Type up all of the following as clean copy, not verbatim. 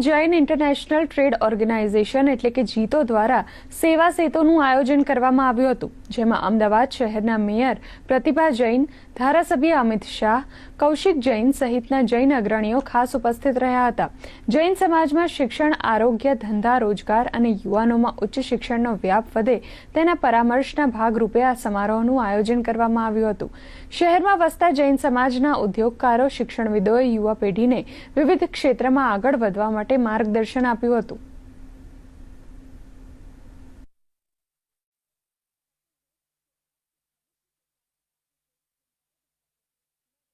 Jain international trade organisation એટલે કે જીતો દ્વારા સેવા સેતુનું આયોજન કરવામાં આવ્યું હતું, જેમાં અમદાવાદ શહેરના મેયર પ્રતિભા જૈન, ધારાસભ્ય અમિત શાહ, કૌશિક જૈન સહિતના જૈન અગ્રણીઓ ખાસ ઉપસ્થિત રહ્યા હતા. જૈન સમાજમાં શિક્ષણ, આરોગ્ય, ધંધા, રોજગાર અને યુવાનોમાં ઉચ્ચ શિક્ષણનો વ્યાપ વધે તેના પરામર્શના ભાગરૂપે આ સમારોહનું આયોજન કરવામાં આવ્યું હતું. શહેરમાં વસતા જૈન સમાજના ઉદ્યોગકારો, શિક્ષણવિદોએ યુવા પેઢીને વિવિધ ક્ષેત્રમાં આગળ વધવા માટે માર્ગદર્શન આપ્યું હતું.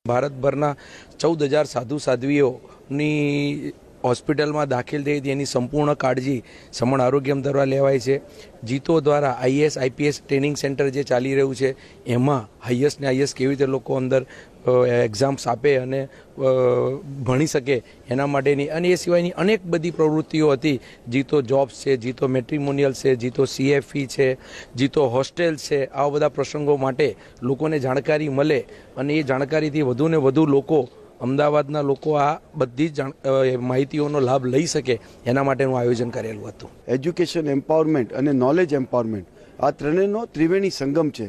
ભારતભરના 14,000 સાધુ સાધ્વીઓની હોસ્પિટલમાં દાખલ થઈ હતી, એની સંપૂર્ણ કાળજી સમણ આરોગ્યમ દ્વારા લેવાય છે. જીતો દ્વારા આઈએએસ આઈપીએસ ટ્રેનિંગ સેન્ટર જે ચાલી રહ્યું છે, એમાં હાઈએસ્ટ ને હાઈએસ્ટ કેવી રીતે લોકો અંદર એક્ઝામ્સ આપે અને ભણી શકે એના માટેની, અને એ સિવાયની અનેક બધી પ્રવૃત્તિઓ હતી. જીતો જોબ્સ છે, જીતો મેટ્રિમોનિયલ છે, જીતો CFE છે, જીતો હોસ્ટેલ છે. આવા બધા પ્રસંગો માટે લોકોને જાણકારી મળે અને એ જાણકારીથી વધુ ને વધુ લોકો, અમદાવાદના લોકો આ બધી જ માહિતીઓનો લાભ લઈ શકે એના માટેનું આયોજન કરેલું હતું. એજ્યુકેશન એમ્પાવરમેન્ટ અને નોલેજ એમ્પાવરમેન્ટ આ ત્રણેયનો ત્રિવેણી સંગમ છે.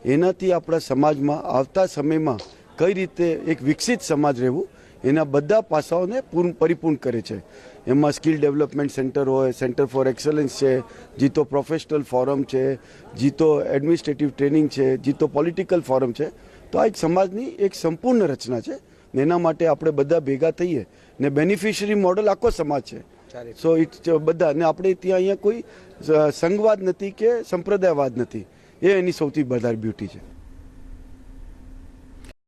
એનાથી આપણા સમાજમાં આવતા સમયમાં કઈ રીતે એક વિકસિત સમાજ રહેવું એના બધા પાસાઓને પરિપૂર્ણ કરે છે. એમાં સ્કિલ ડેવલપમેન્ટ સેન્ટર હોય, સેન્ટર ફોર એક્સલન્સ છે, જીતો પ્રોફેશનલ ફોરમ છે, જીતો એડમિનિસ્ટ્રેટિવ ટ્રેનિંગ છે, જીતો પોલિટિકલ ફોરમ છે. તો આ એક સમાજની એક સંપૂર્ણ રચના છે. એના માટે આપણે બધા ભેગા થઈએ ને બેનિફિશરી મોડલ આખો સમાજ છે. સો ઇટ્સ બધા, ને આપણે ત્યાં અહીંયા કોઈ સંઘવાદ નથી કે સંપ્રદાયવાદ નથી. એ એની સૌથી વધારે બ્યુટી છે.